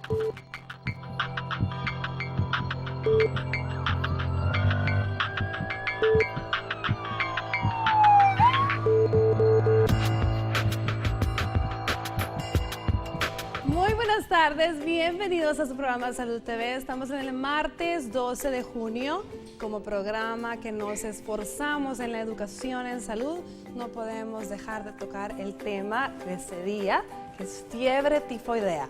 Muy buenas tardes, bienvenidos a su programa Salud TV. Estamos en el martes 12 de junio. Como programa que nos esforzamos en la educación en salud, no podemos dejar de tocar el tema de este día, que es fiebre tifoidea.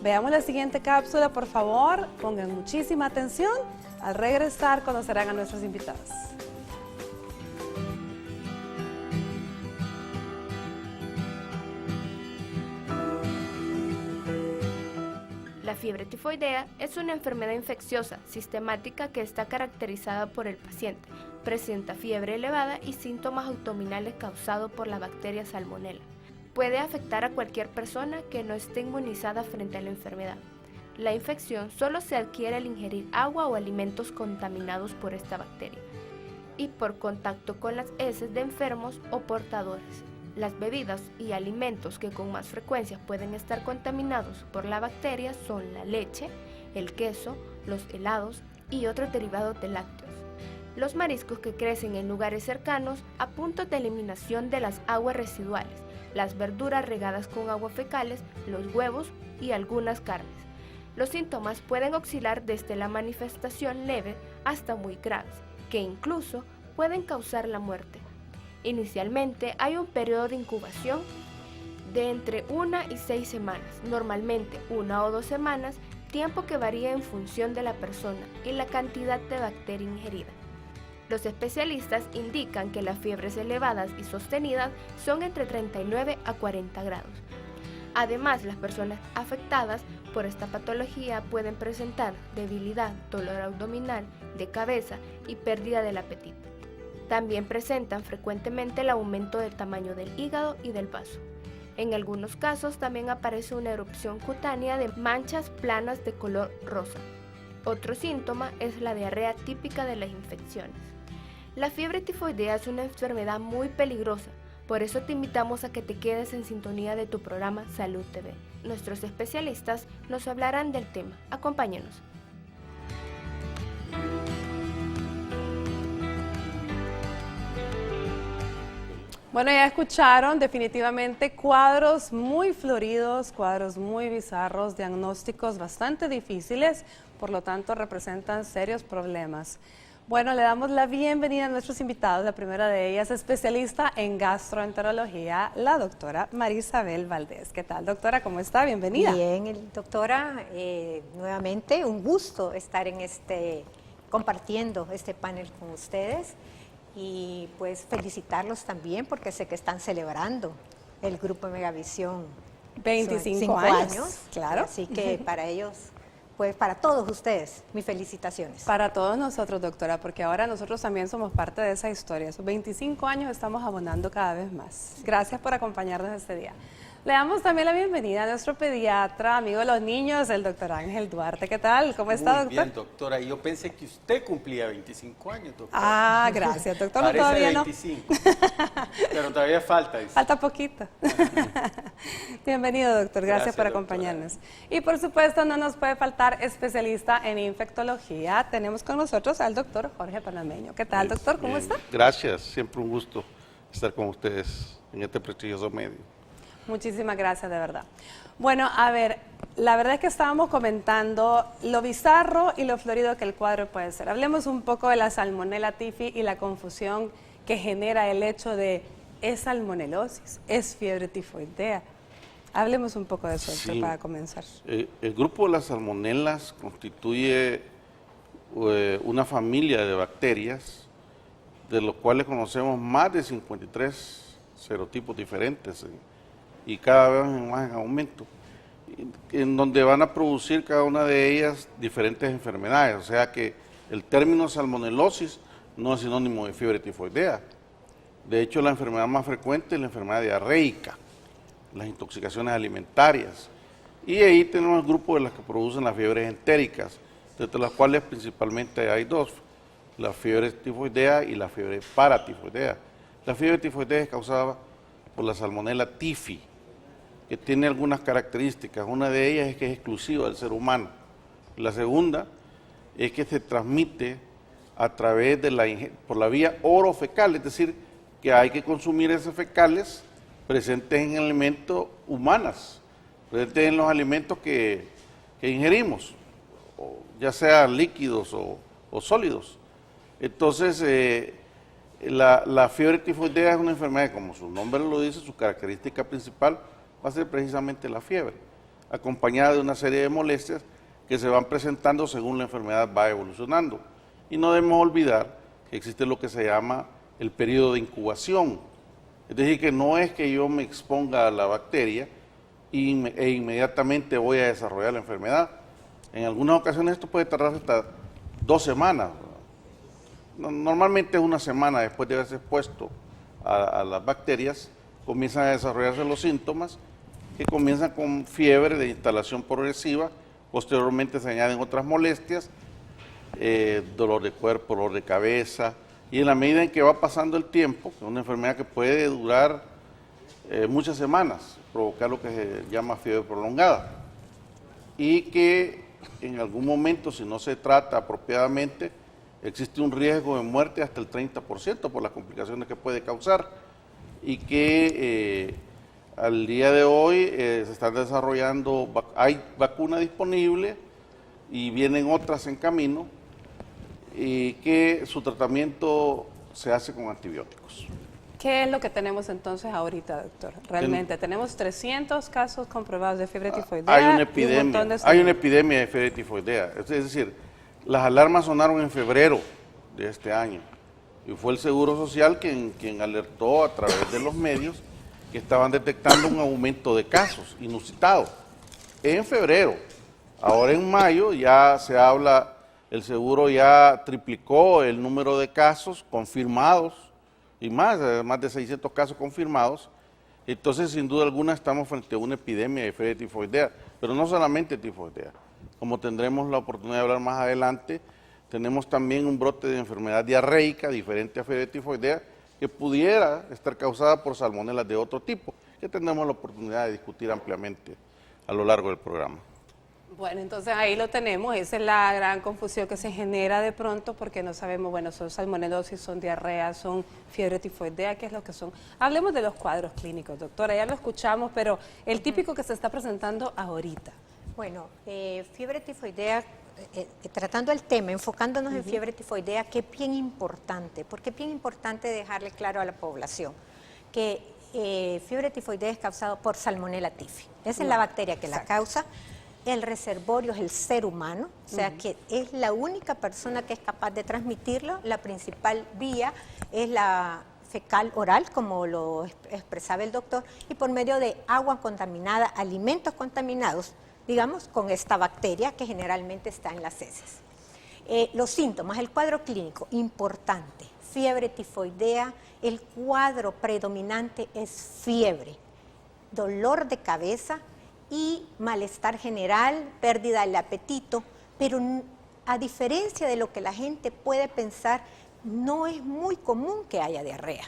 Veamos la siguiente cápsula, por favor, pongan muchísima atención. Al regresar conocerán a nuestros invitados. La fiebre tifoidea es una enfermedad infecciosa sistemática que está caracterizada por el paciente. Presenta fiebre elevada y síntomas abdominales causados por la bacteria Salmonella. Puede afectar a cualquier persona que no esté inmunizada frente a la enfermedad. La infección solo se adquiere al ingerir agua o alimentos contaminados por esta bacteria y por contacto con las heces de enfermos o portadores. Las bebidas y alimentos que con más frecuencia pueden estar contaminados por la bacteria son la leche, el queso, los helados y otros derivados de lácteos. Los mariscos que crecen en lugares cercanos a puntos de eliminación de las aguas residuales, las verduras regadas con aguas fecales, los huevos y algunas carnes. Los síntomas pueden oscilar desde la manifestación leve hasta muy graves, que incluso pueden causar la muerte. Inicialmente hay un periodo de incubación de entre 1 y 6 semanas, normalmente 1 o 2 semanas, tiempo que varía en función de la persona y la cantidad de bacteria ingerida. Los especialistas indican que las fiebres elevadas y sostenidas son entre 39 a 40 grados. Además, las personas afectadas por esta patología pueden presentar debilidad, dolor abdominal, de cabeza y pérdida del apetito. También presentan frecuentemente el aumento del tamaño del hígado y del vaso. En algunos casos también aparece una erupción cutánea de manchas planas de color rosa. Otro síntoma es la diarrea típica de las infecciones. La fiebre tifoidea es una enfermedad muy peligrosa, por eso te invitamos a que te quedes en sintonía de tu programa Salud TV. Nuestros especialistas nos hablarán del tema. Acompáñenos. Bueno, ya escucharon definitivamente cuadros muy floridos, cuadros muy bizarros, diagnósticos bastante difíciles, por lo tanto representan serios problemas. Bueno, le damos la bienvenida a nuestros invitados. La primera de ellas, especialista en gastroenterología, la doctora Marisabel Valdés. ¿Qué tal, doctora? ¿Cómo está? Bienvenida. Bien, doctora, nuevamente un gusto estar en compartiendo este panel con ustedes. Y pues felicitarlos también porque sé que están celebrando el Grupo Megavisión 25 años, claro. Así que para ellos, pues para todos ustedes, mis felicitaciones. Para todos nosotros, doctora, porque ahora nosotros también somos parte de esa historia. Esos 25 años estamos abonando cada vez más. Gracias por acompañarnos este día. Le damos también la bienvenida a nuestro pediatra, amigo de los niños, el doctor Ángel Duarte. ¿Qué tal? ¿Cómo está, doctor? Muy bien, doctora. Yo pensé que usted cumplía 25 años, doctora. Ah, gracias, doctor. Parece Todavía 25, pero todavía falta. Dice. Falta poquito. Bienvenido, doctor. Gracias por acompañarnos. Y por supuesto, no nos puede faltar especialista en infectología. Tenemos con nosotros al doctor Jorge Panameño. ¿Qué tal, doctor? ¿Cómo está? Gracias. Siempre un gusto estar con ustedes en este prestigioso medio. Muchísimas gracias, de verdad. Bueno, a ver, la verdad es que estábamos comentando lo bizarro y lo florido que el cuadro puede ser. Hablemos un poco de la Salmonella typhi y la confusión que genera el hecho de ¿es salmonelosis? ¿Es fiebre tifoidea? Hablemos un poco de eso, Sí. para comenzar. El grupo de las salmonelas constituye una familia de bacterias, de los cuales conocemos más de 53 serotipos diferentes y cada vez más en aumento, en donde van a producir cada una de ellas diferentes enfermedades. O sea que el término salmonelosis no es sinónimo de fiebre tifoidea. De hecho, la enfermedad más frecuente es la enfermedad diarreica, las intoxicaciones alimentarias. Y ahí tenemos el grupo de las que producen las fiebres entéricas, de las cuales principalmente hay dos, la fiebre tifoidea y la fiebre paratifoidea. La fiebre tifoidea es causada por la Salmonella typhi, que tiene algunas características. Una de ellas es que es exclusiva del ser humano. La segunda es que se transmite a través de por la vía orofecal, es decir, que hay que consumir esas fecales presentes en alimentos humanos, presentes en los alimentos que ingerimos, ya sean líquidos o sólidos. Entonces, la fiebre tifoidea es una enfermedad, como su nombre lo dice, su característica principal va a ser precisamente la fiebre, acompañada de una serie de molestias que se van presentando según la enfermedad va evolucionando. Y no debemos olvidar que existe lo que se llama el periodo de incubación, es decir, que no es que yo me exponga a la bacteria e inmediatamente voy a desarrollar la enfermedad. En algunas ocasiones esto puede tardar hasta 2 semanas. Normalmente es 1 semana después de haberse expuesto a las bacterias, comienzan a desarrollarse los síntomas, que comienzan con fiebre de instalación progresiva, posteriormente se añaden otras molestias, dolor de cuerpo, dolor de cabeza, y en la medida en que va pasando el tiempo, que es una enfermedad que puede durar muchas semanas, provocar lo que se llama fiebre prolongada, y que en algún momento, si no se trata apropiadamente, existe un riesgo de muerte hasta el 30% por las complicaciones que puede causar, y que al día de hoy se están desarrollando, hay vacuna disponible y vienen otras en camino, y que su tratamiento se hace con antibióticos. ¿Qué es lo que tenemos entonces ahorita, doctor? Realmente tenemos 300 casos comprobados de fiebre tifoidea. Hay una y un epidemia, montón de hay una epidemia de fiebre tifoidea. Es decir, las alarmas sonaron en febrero de este año y fue el Seguro Social quien alertó a través de los medios que estaban detectando un aumento de casos inusitado. En febrero, ahora en mayo ya se habla, el seguro ya triplicó el número de casos confirmados y más de 600 casos confirmados. Entonces, sin duda alguna, estamos frente a una epidemia de fiebre tifoidea, pero no solamente tifoidea. Como tendremos la oportunidad de hablar más adelante, tenemos también un brote de enfermedad diarreica diferente a fiebre tifoidea que pudiera estar causada por salmonelas de otro tipo, que tendremos la oportunidad de discutir ampliamente a lo largo del programa. Bueno, entonces ahí lo tenemos, esa es la gran confusión que se genera de pronto porque no sabemos, bueno, son salmonelosis, son diarreas, son fiebre tifoidea, ¿qué es lo que son? Hablemos de los cuadros clínicos, doctora, ya lo escuchamos, pero el típico que se está presentando ahorita. Bueno, fiebre tifoidea, tratando el tema, enfocándonos en fiebre tifoidea, que es bien importante, porque es bien importante dejarle claro a la población que fiebre tifoidea es causada por Salmonella typhi. Esa es la bacteria que la causa. El reservorio es el ser humano, o sea que es la única persona que es capaz de transmitirlo. La principal vía es la fecal oral, como lo expresaba el doctor, y por medio de agua contaminada, alimentos contaminados, digamos, con esta bacteria que generalmente está en las heces. Los síntomas, el cuadro clínico, importante, fiebre tifoidea, el cuadro predominante es fiebre, dolor de cabeza y malestar general, pérdida del apetito, pero a diferencia de lo que la gente puede pensar, no es muy común que haya diarrea,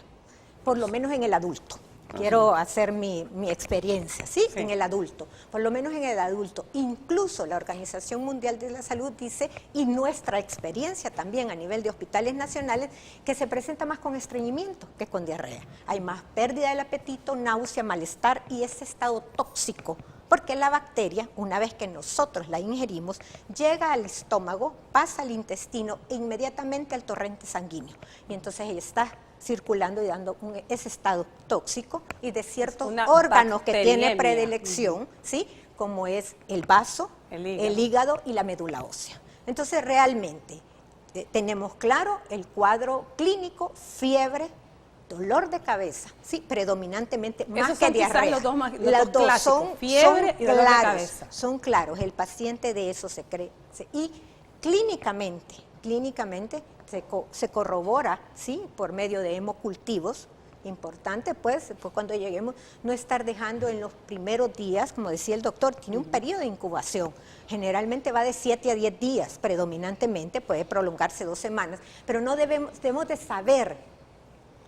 por lo menos en el adulto. Quiero hacer mi experiencia, ¿sí? En el adulto, por lo menos en el adulto. Incluso la Organización Mundial de la Salud dice, y nuestra experiencia también a nivel de hospitales nacionales, que se presenta más con estreñimiento que con diarrea. Hay más pérdida del apetito, náusea, malestar y ese estado tóxico, porque la bacteria, una vez que nosotros la ingerimos, llega al estómago, pasa al intestino e inmediatamente al torrente sanguíneo. Y entonces ella está circulando y dando ese estado tóxico y de ciertos órganos que tiene predilección, ¿sí? Como es el vaso, el hígado y la médula ósea. Entonces realmente tenemos claro el cuadro clínico, fiebre, dolor de cabeza, sí, predominantemente más que diarrea. Los dos son fiebre y dolor de cabeza. Son claros, el paciente de eso se cree. Y clínicamente se corrobora, sí, por medio de hemocultivos. Importante, pues cuando lleguemos, no estar dejando en los primeros días, como decía el doctor, tiene un periodo de incubación. Generalmente va de 7 a 10 días, predominantemente, puede prolongarse 2 semanas, pero no debemos de saber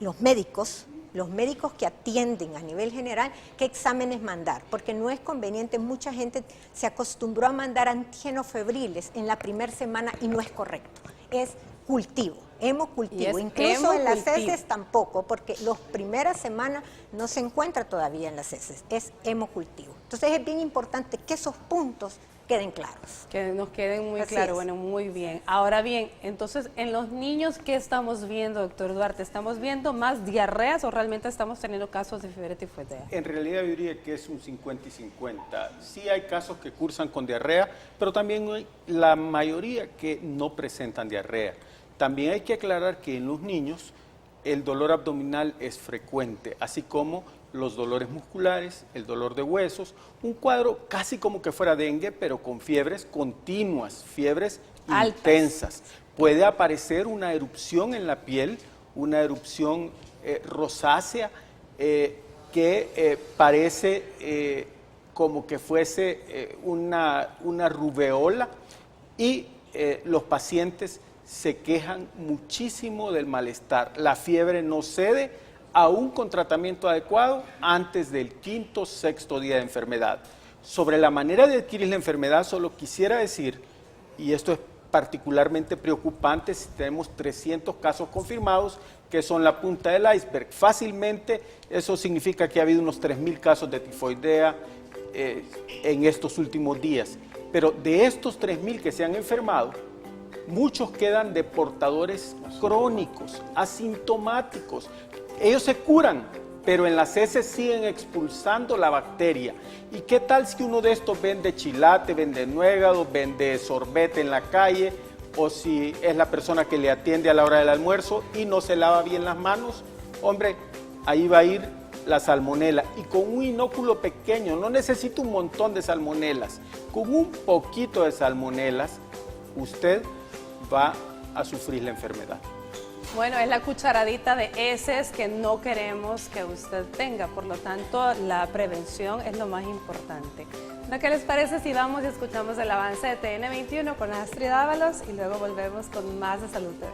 los médicos, los médicos que atienden a nivel general qué exámenes mandar, porque no es conveniente, mucha gente se acostumbró a mandar antígenos febriles en la primera semana y no es correcto, es cultivo, hemocultivo, incluso en las heces tampoco, porque las primeras semanas no se encuentra todavía en las heces, es hemocultivo. Entonces es bien importante que esos puntos queden claros. Que nos queden muy claros, bueno, muy bien. Ahora bien, entonces, en los niños, ¿qué estamos viendo, doctor Duarte? ¿Estamos viendo más diarreas o realmente estamos teniendo casos de fiebre tifoidea? En realidad yo diría que es un 50 y 50. Sí hay casos que cursan con diarrea, pero también hay la mayoría que no presentan diarrea. También hay que aclarar que en los niños el dolor abdominal es frecuente, así como los dolores musculares, el dolor de huesos, un cuadro casi como que fuera dengue, pero con fiebres continuas, fiebres intensas. Puede aparecer una erupción en la piel, una erupción rosácea que parece como que fuese una rubeola y los pacientes se quejan muchísimo del malestar. La fiebre no cede, aún con tratamiento adecuado, antes del 5º o 6º día de enfermedad. Sobre la manera de adquirir la enfermedad, solo quisiera decir, y esto es particularmente preocupante si tenemos 300 casos confirmados, que son la punta del iceberg. Fácilmente, eso significa que ha habido unos 3.000 casos de tifoidea en estos últimos días. Pero de estos 3.000 que se han enfermado, muchos quedan de portadores crónicos, asintomáticos. Ellos se curan, pero en las heces siguen expulsando la bacteria. ¿Y qué tal si uno de estos vende chilate, vende nuegado, vende sorbete en la calle, o si es la persona que le atiende a la hora del almuerzo y no se lava bien las manos? Hombre, ahí va a ir la salmonela. Y con un inóculo pequeño, no necesita un montón de salmonelas, con un poquito de salmonelas, usted va a sufrir la enfermedad. Bueno, es la cucharadita de heces que no queremos que usted tenga, por lo tanto, la prevención es lo más importante. ¿Qué les parece si vamos y escuchamos el avance de TN21 con Astrid Ábalos y luego volvemos con más de Salud TV?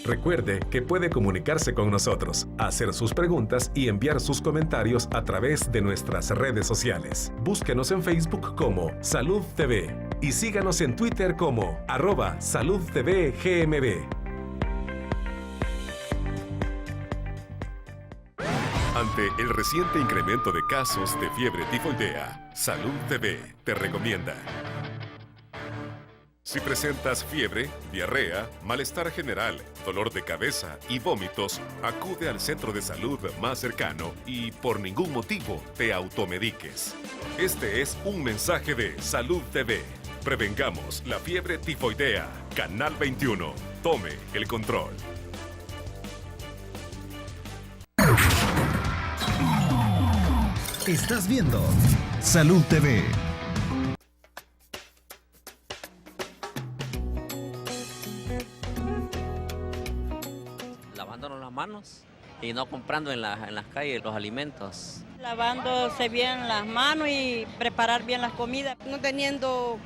Recuerde que puede comunicarse con nosotros, hacer sus preguntas y enviar sus comentarios a través de nuestras redes sociales. Búsquenos en Facebook como Salud TV y síganos en Twitter como @SaludTVGMB. Ante el reciente incremento de casos de fiebre tifoidea, Salud TV te recomienda: si presentas fiebre, diarrea, malestar general, dolor de cabeza y vómitos, acude al centro de salud más cercano y por ningún motivo te automediques. Este es un mensaje de Salud TV. Prevengamos la fiebre tifoidea. Canal 21. Tome el control. Estás viendo Salud TV. Manos y no comprando en las calles los alimentos. Lavándose bien las manos y preparar bien las comidas. No teniendo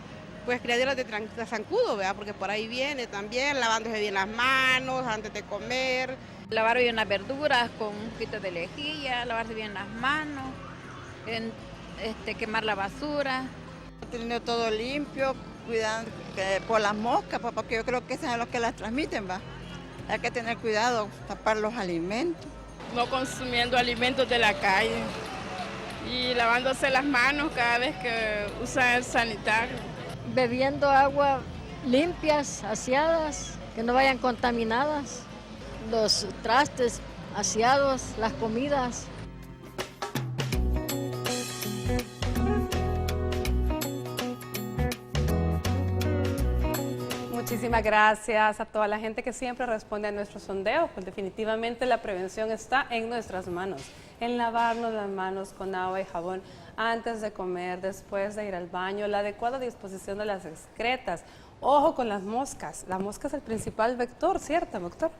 pues criaderas de zancudo, ¿verdad? Porque por ahí viene también, lavándose bien las manos antes de comer. Lavar bien las verduras con un poquito de lejía, lavarse bien las manos, quemar la basura. Tener todo limpio, cuidando por las moscas, porque yo creo que esas son los que las transmiten, ¿va? Hay que tener cuidado, tapar los alimentos. No consumiendo alimentos de la calle y lavándose las manos cada vez que usan el sanitario. Bebiendo agua limpias, aseadas, que no vayan contaminadas, los trastes aseados, las comidas. Muchísimas gracias a toda la gente que siempre responde a nuestros sondeos, pues definitivamente la prevención está en nuestras manos, en lavarnos las manos con agua y jabón antes de comer, después de ir al baño, la adecuada disposición de las excretas. Ojo con las moscas, la mosca es el principal vector, ¿cierto, doctor?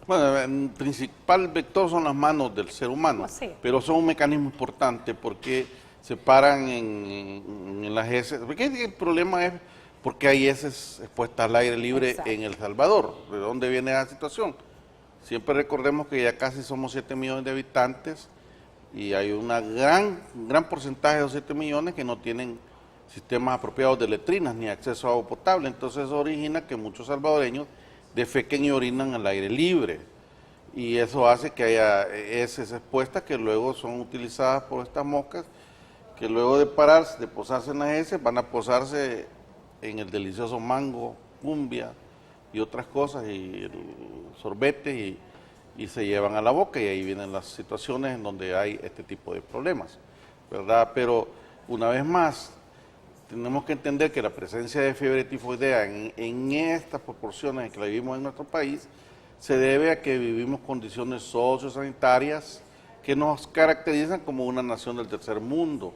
Bueno, el principal vector son las manos del ser humano, Sí. pero son un mecanismo importante porque se paran en las heces. Porque el problema es porque hay heces expuestas al aire libre en El Salvador. ¿De dónde viene esa situación? Siempre recordemos que ya casi somos 7 millones de habitantes y hay un gran porcentaje de los 7 millones que no tienen sistemas apropiados de letrinas ni acceso a agua potable. Entonces eso origina que muchos salvadoreños defequen y orinan al aire libre. Y eso hace que haya heces expuestas que luego son utilizadas por estas moscas, que luego de pararse, de posarse en las heces, van a posarse en el delicioso mango, cumbia y otras cosas, y el sorbete, y se llevan a la boca, y ahí vienen las situaciones en donde hay este tipo de problemas, ¿verdad? Pero una vez más, tenemos que entender que la presencia de fiebre tifoidea en estas proporciones en que la vivimos en nuestro país se debe a que vivimos condiciones sociosanitarias que nos caracterizan como una nación del tercer mundo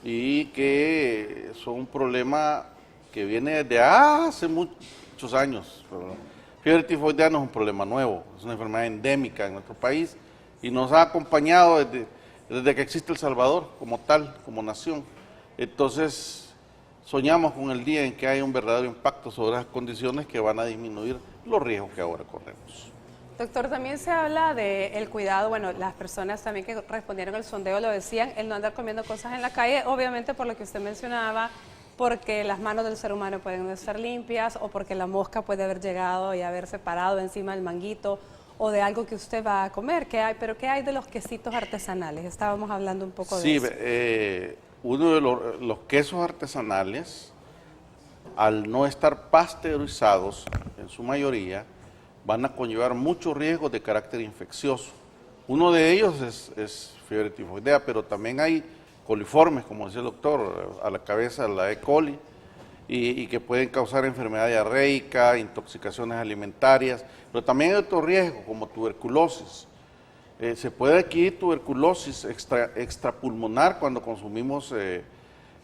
y que son un problema que viene desde hace muchos años, ¿verdad? Fiebre tifoidea no es un problema nuevo, es una enfermedad endémica en nuestro país y nos ha acompañado desde que existe El Salvador como tal, como nación. Entonces, soñamos con el día en que haya un verdadero impacto sobre las condiciones que van a disminuir los riesgos que ahora corremos. Doctor, también se habla del cuidado, bueno, las personas también que respondieron al sondeo lo decían, el no andar comiendo cosas en la calle, obviamente por lo que usted mencionaba, porque las manos del ser humano pueden no estar limpias o porque la mosca puede haber llegado y haberse parado encima del manguito o de algo que usted va a comer. ¿Pero qué hay de los quesitos artesanales? Estábamos hablando un poco de eso. Sí, uno de los quesos artesanales, al no estar pasteurizados en su mayoría, van a conllevar muchos riesgos de carácter infeccioso. Uno de ellos es fiebre tifoidea, pero también hay coliformes, como decía el doctor, a la cabeza la E. coli, y que pueden causar enfermedad diarreica, intoxicaciones alimentarias, pero también hay otros riesgos como tuberculosis. Se puede adquirir tuberculosis extrapulmonar cuando consumimos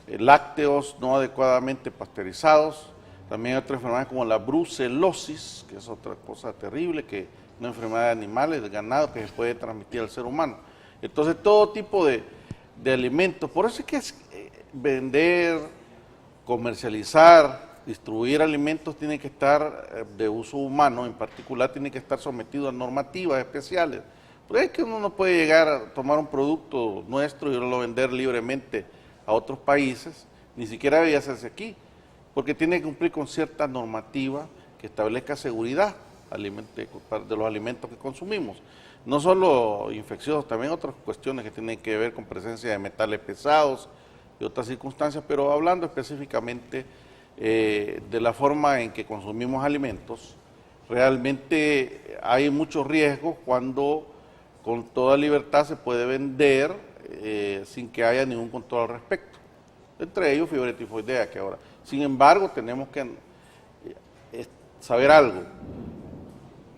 lácteos no adecuadamente pasteurizados. También hay otras enfermedades como la brucelosis, que es otra cosa terrible, que es una enfermedad de animales, de ganado, que se puede transmitir al ser humano. Entonces, todo tipo de alimentos, por eso es que vender, comercializar, distribuir alimentos tiene que estar de uso humano, en particular tiene que estar sometido a normativas especiales. Pero es que uno no puede llegar a tomar un producto nuestro y lo vender libremente a otros países, ni siquiera debe hacerse aquí, porque tiene que cumplir con cierta normativa que establezca seguridad de los alimentos que consumimos. No solo infecciosos, también otras cuestiones que tienen que ver con presencia de metales pesados y otras circunstancias, pero hablando específicamente de la forma en que consumimos alimentos, realmente hay muchos riesgos cuando con toda libertad se puede vender sin que haya ningún control al respecto. Entre ellos fiebre tifoidea, que ahora. Sin embargo, tenemos que saber algo.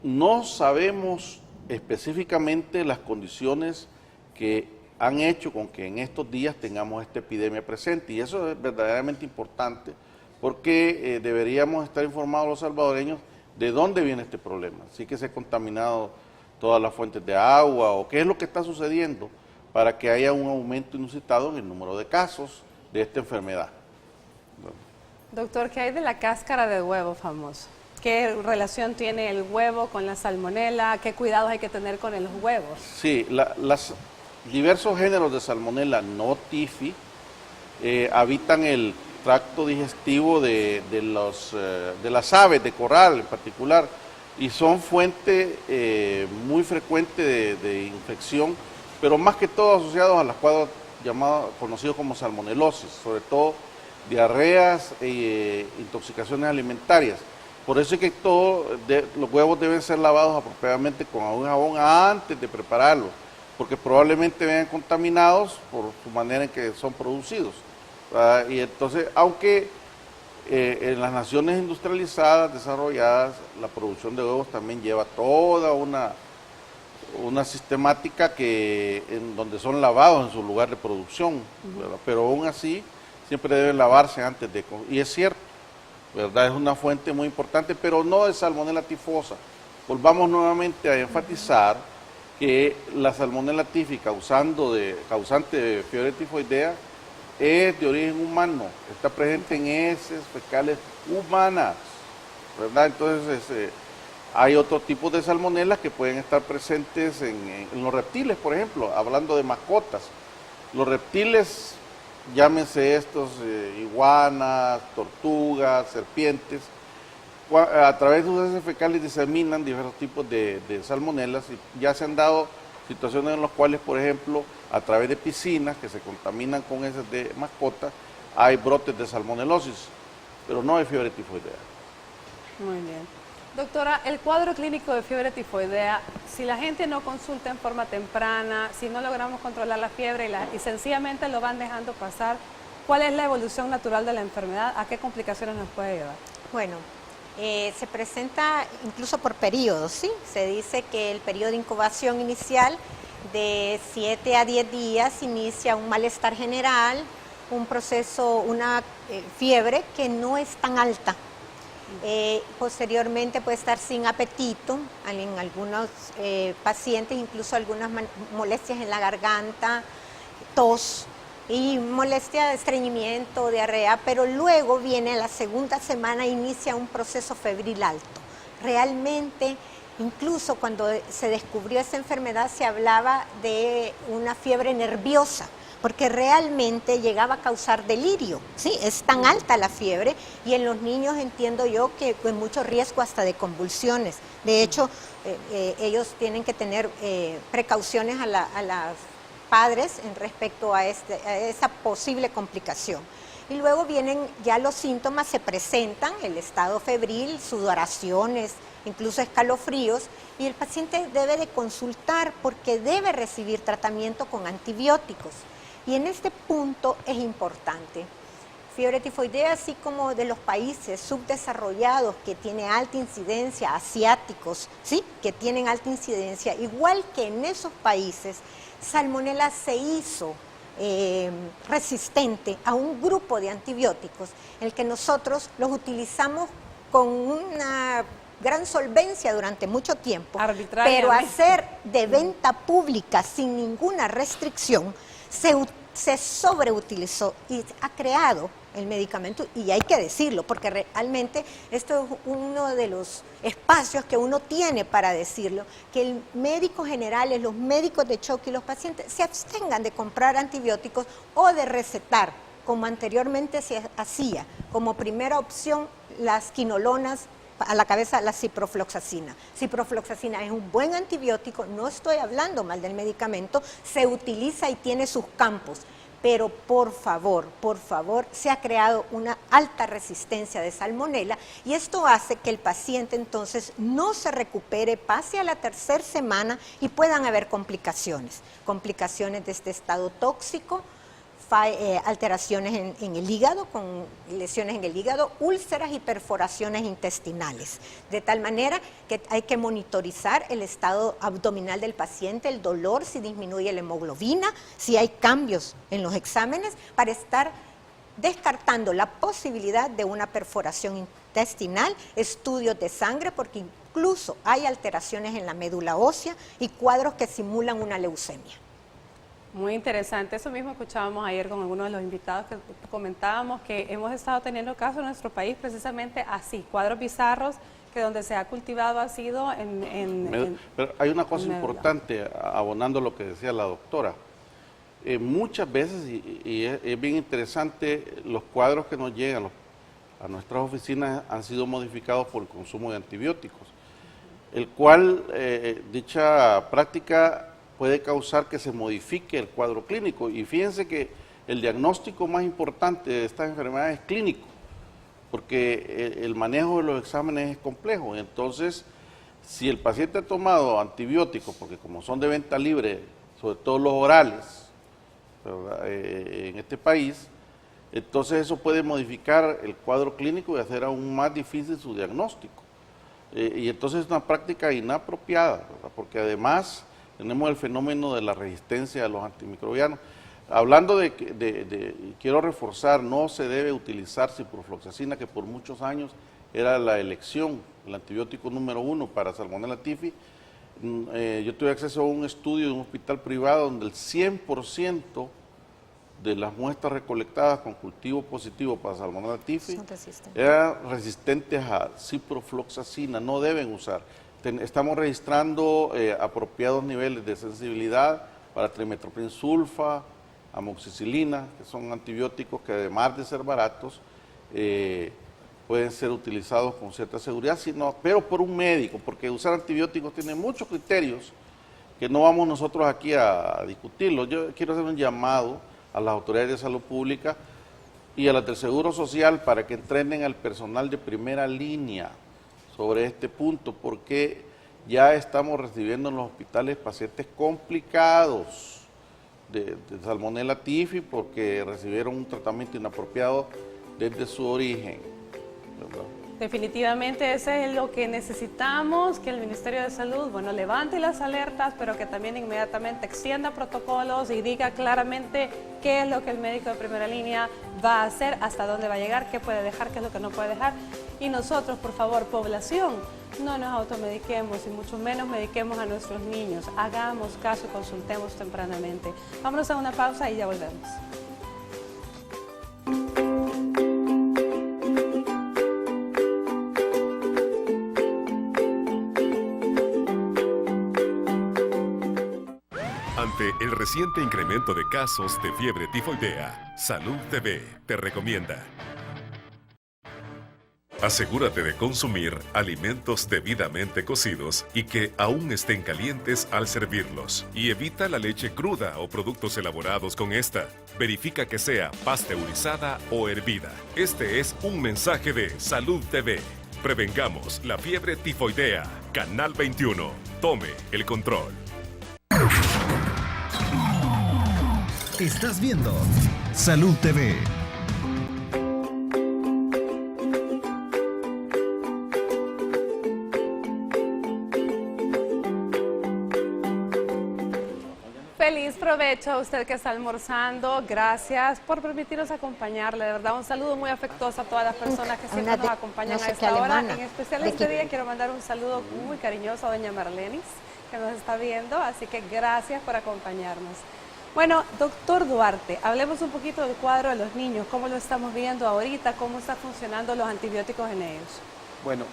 No sabemos específicamente las condiciones que han hecho con que en estos días tengamos esta epidemia presente, y eso es verdaderamente importante porque deberíamos estar informados los salvadoreños de dónde viene este problema, si que se ha contaminado todas las fuentes de agua o qué es lo que está sucediendo para que haya un aumento inusitado en el número de casos de esta enfermedad. Bueno. Doctor, ¿qué hay de la cáscara de huevo famoso? ¿Qué relación tiene el huevo con la salmonela? ¿Qué cuidados hay que tener con los huevos? Sí, los diversos géneros de salmonella no tifi habitan el tracto digestivo de las aves de corral en particular y son fuente muy frecuente de infección, pero más que todo asociados a los cuadros conocidos como salmonelosis, sobre todo diarreas e intoxicaciones alimentarias. Por eso es que los huevos deben ser lavados apropiadamente con agua y jabón antes de prepararlos, porque probablemente vengan contaminados por su manera en que son producidos. Y entonces, aunque en las naciones industrializadas, desarrolladas, la producción de huevos también lleva toda una sistemática en donde son lavados en su lugar de producción, pero aún así siempre deben lavarse antes y es cierto, ¿verdad? Es una fuente muy importante, pero no de salmonella tifosa, volvamos nuevamente a enfatizar que la salmonela tífica causante de fiebre tifoidea es de origen humano, está presente en heces fecales humanas, ¿verdad? Entonces hay otros tipos de salmonelas que pueden estar presentes en los reptiles, por ejemplo, hablando de mascotas. Los reptiles, llámense estos iguanas, tortugas, serpientes, a través de sus heces fecales diseminan diversos tipos de salmonelas y ya se han dado situaciones en las cuales, por ejemplo, a través de piscinas que se contaminan con heces de mascotas, hay brotes de salmonelosis, pero no hay fiebre tifoidea. Muy bien. Doctora, el cuadro clínico de fiebre tifoidea, si la gente no consulta en forma temprana, si no logramos controlar la fiebre y sencillamente lo van dejando pasar, ¿cuál es la evolución natural de la enfermedad? ¿A qué complicaciones nos puede llevar? Bueno, se presenta incluso por periodos, ¿sí? Se dice que el periodo de incubación inicial de 7 a 10 días inicia un malestar general, un proceso, una fiebre que no es tan alta. Posteriormente puede estar sin apetito, en algunos pacientes incluso algunas molestias en la garganta, tos y molestia de estreñimiento, diarrea, pero luego viene la segunda semana, inicia un proceso febril alto. Realmente, incluso cuando se descubrió esa enfermedad se hablaba de una fiebre nerviosa, porque realmente llegaba a causar delirio, ¿sí? Es tan alta la fiebre y en los niños entiendo yo que con mucho riesgo hasta de convulsiones. De hecho, ellos tienen que tener precauciones a las padres en respecto a esa posible complicación. Y luego vienen ya los síntomas, se presentan, el estado febril, sudoraciones, incluso escalofríos, y el paciente debe de consultar porque debe recibir tratamiento con antibióticos. Y en este punto es importante. Fiebre tifoidea, así como de los países subdesarrollados que tiene alta incidencia, asiáticos, ¿sí? Que tienen alta incidencia, igual que en esos países, Salmonella se hizo resistente a un grupo de antibióticos, en el que nosotros los utilizamos con una gran solvencia durante mucho tiempo, pero hacer de venta pública sin ninguna restricción, se sobreutilizó y ha creado el medicamento, y hay que decirlo, porque realmente esto es uno de los espacios que uno tiene para decirlo, que el médico general, los médicos de choque y los pacientes se abstengan de comprar antibióticos o de recetar, como anteriormente se hacía, como primera opción las quinolonas, a la cabeza la ciprofloxacina. Ciprofloxacina es un buen antibiótico, no estoy hablando mal del medicamento, se utiliza y tiene sus campos, pero por favor, se ha creado una alta resistencia de salmonela y esto hace que el paciente entonces no se recupere, pase a la tercera semana y puedan haber complicaciones de este estado tóxico, alteraciones en el hígado, con lesiones en el hígado, úlceras y perforaciones intestinales. De tal manera que hay que monitorizar el estado abdominal del paciente, el dolor, si disminuye la hemoglobina, si hay cambios en los exámenes, para estar descartando la posibilidad de una perforación intestinal, estudios de sangre, porque incluso hay alteraciones en la médula ósea y cuadros que simulan una leucemia. Muy interesante, eso mismo escuchábamos ayer con algunos de los invitados que comentábamos que hemos estado teniendo casos en nuestro país precisamente así, cuadros bizarros que donde se ha cultivado ha sido Pero hay una cosa importante, abonando lo que decía la doctora, muchas veces, y es bien interesante, los cuadros que nos llegan a nuestras oficinas han sido modificados por el consumo de antibióticos, el cual dicha práctica puede causar que se modifique el cuadro clínico. Y fíjense que el diagnóstico más importante de estas enfermedades es clínico, porque el manejo de los exámenes es complejo. Entonces, si el paciente ha tomado antibióticos, porque como son de venta libre, sobre todo los orales, en este país, entonces eso puede modificar el cuadro clínico y hacer aún más difícil su diagnóstico. Y entonces es una práctica inapropiada, ¿verdad? Porque además tenemos el fenómeno de la resistencia a los antimicrobianos. Hablando quiero reforzar, no se debe utilizar ciprofloxacina, que por muchos años era la elección el antibiótico número 1 para Salmonella typhi. Yo tuve acceso a un estudio de un hospital privado donde el 100% de las muestras recolectadas con cultivo positivo para Salmonella typhi eran resistentes a ciprofloxacina, no deben usar. Estamos registrando apropiados niveles de sensibilidad para trimetoprim sulfa, amoxicilina, que son antibióticos que además de ser baratos, pueden ser utilizados con cierta seguridad, pero por un médico, porque usar antibióticos tiene muchos criterios que no vamos nosotros aquí a discutirlo. Yo quiero hacer un llamado a las autoridades de salud pública y a las del Seguro Social para que entrenen al personal de primera línea sobre este punto, porque ya estamos recibiendo en los hospitales pacientes complicados de Salmonella typhi porque recibieron un tratamiento inapropiado desde su origen, ¿verdad? Definitivamente ese es lo que necesitamos, que el Ministerio de Salud, bueno, levante las alertas, pero que también inmediatamente extienda protocolos y diga claramente qué es lo que el médico de primera línea va a hacer, hasta dónde va a llegar, qué puede dejar, qué es lo que no puede dejar. Y nosotros, por favor, población, no nos automediquemos y mucho menos mediquemos a nuestros niños. Hagamos caso y consultemos tempranamente. Vámonos a una pausa y ya volvemos. Ante el reciente incremento de casos de fiebre tifoidea, Salud TV te recomienda: asegúrate de consumir alimentos debidamente cocidos y que aún estén calientes al servirlos. Y evita la leche cruda o productos elaborados con esta. Verifica que sea pasteurizada o hervida. Este es un mensaje de Salud TV. Prevengamos la fiebre tifoidea. Canal 21. Tome el control. Estás viendo Salud TV. Feliz provecho a usted que está almorzando. Gracias por permitirnos acompañarle. De verdad, un saludo muy afectuoso a todas las personas que siempre nos acompañan a esta hora. En especial este día quiero mandar un saludo muy cariñoso a doña Marlenis, que nos está viendo. Así que gracias por acompañarnos. Bueno, doctor Duarte, hablemos un poquito del cuadro de los niños. ¿Cómo lo estamos viendo ahorita? ¿Cómo están funcionando los antibióticos en ellos? Bueno,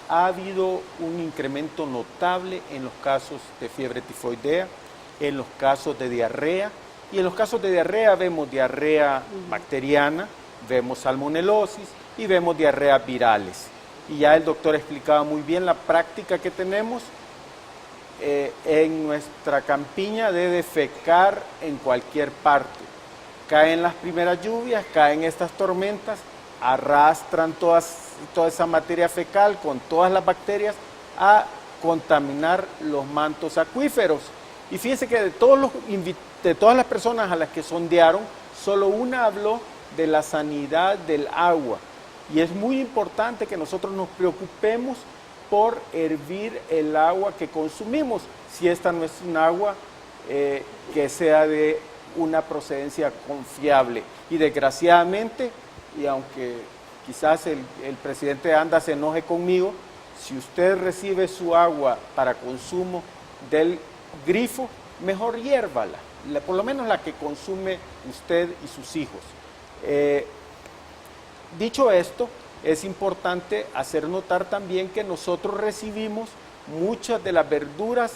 ha habido un incremento notable en los casos de fiebre tifoidea, en los casos de diarrea, y en los casos de diarrea vemos diarrea bacteriana, vemos salmonelosis y vemos diarreas virales. Y ya el doctor explicaba muy bien la práctica que tenemos en nuestra campiña de defecar en cualquier parte. Caen las primeras lluvias, caen estas tormentas, arrastran toda esa materia fecal con todas las bacterias a contaminar los mantos acuíferos. Y fíjense que de todas las personas a las que sondearon, solo una habló de la sanidad del agua. Y es muy importante que nosotros nos preocupemos por hervir el agua que consumimos, si esta no es un agua que sea de una procedencia confiable. Y desgraciadamente, y aunque quizás el presidente ANDA se enoje conmigo, si usted recibe su agua para consumo del grifo, mejor hiérvala, por lo menos la que consume usted y sus hijos. Dicho esto, es importante hacer notar también que nosotros recibimos muchas de las verduras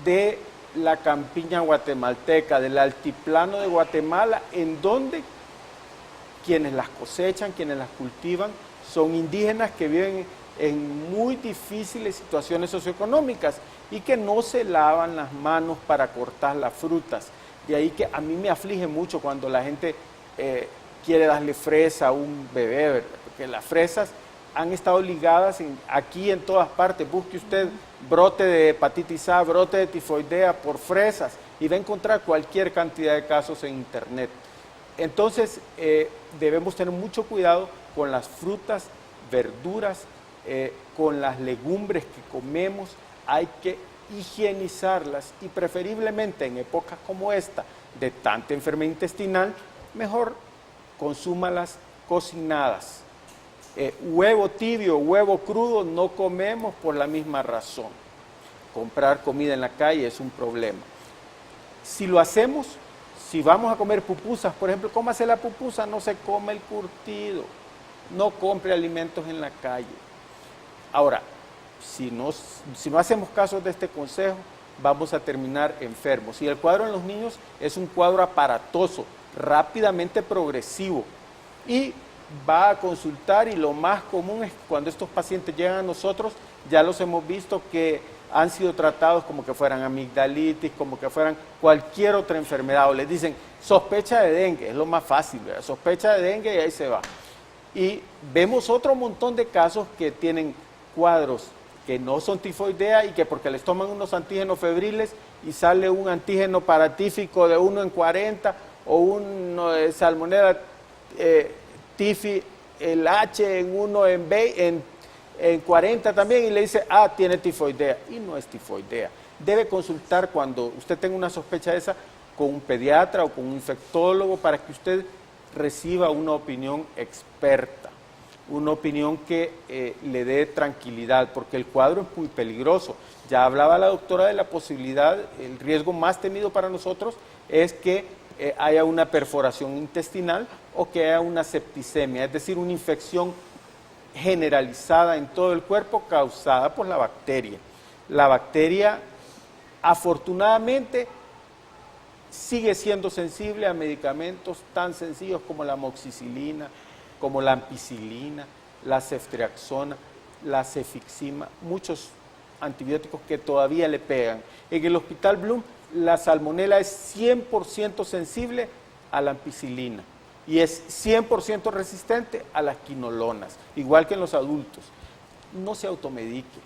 de la campiña guatemalteca, del altiplano de Guatemala, en donde quienes las cosechan, quienes las cultivan, son indígenas que viven en muy difíciles situaciones socioeconómicas y que no se lavan las manos para cortar las frutas. De ahí que a mí me aflige mucho cuando la gente quiere darle fresa a un bebé, ¿verdad? Porque las fresas han estado ligadas aquí en todas partes. Busque usted brote de hepatitis A, brote de tifoidea por fresas y va a encontrar cualquier cantidad de casos en internet. Entonces debemos tener mucho cuidado con las frutas, verduras, con las legumbres que comemos. Hay que higienizarlas y preferiblemente en épocas como esta de tanta enfermedad intestinal, mejor consúmalas cocinadas. Huevo tibio, huevo crudo no comemos por la misma razón. Comprar comida en la calle es un problema. Si lo hacemos, si vamos a comer pupusas, por ejemplo, cómase la pupusa, no se come el curtido. No compre alimentos en la calle. Ahora, si no hacemos caso de este consejo, vamos a terminar enfermos. Y el cuadro en los niños es un cuadro aparatoso, rápidamente progresivo. Y va a consultar, y lo más común es cuando estos pacientes llegan a nosotros, ya los hemos visto que han sido tratados como que fueran amigdalitis, como que fueran cualquier otra enfermedad, o les dicen sospecha de dengue, es lo más fácil, ¿verdad? Sospecha de dengue y ahí se va. Y vemos otro montón de casos que tienen cuadros que no son tifoidea y que porque les toman unos antígenos febriles y sale un antígeno paratífico de 1 en 40 o un salmonella tifi, el H en 1 en 40 también, y le dice, tiene tifoidea, y no es tifoidea. Debe consultar cuando usted tenga una sospecha de esa con un pediatra o con un infectólogo para que usted reciba una opinión experta, una opinión que le dé tranquilidad, porque el cuadro es muy peligroso. Ya hablaba la doctora de la posibilidad, el riesgo más temido para nosotros es que haya una perforación intestinal o que haya una septicemia, es decir, una infección generalizada en todo el cuerpo causada por la bacteria. La bacteria, afortunadamente, sigue siendo sensible a medicamentos tan sencillos como la amoxicilina, como la ampicilina, la ceftriaxona, la cefixima, muchos antibióticos que todavía le pegan. En el Hospital Bloom, la salmonela es 100% sensible a la ampicilina y es 100% resistente a las quinolonas, igual que en los adultos. No se automedique,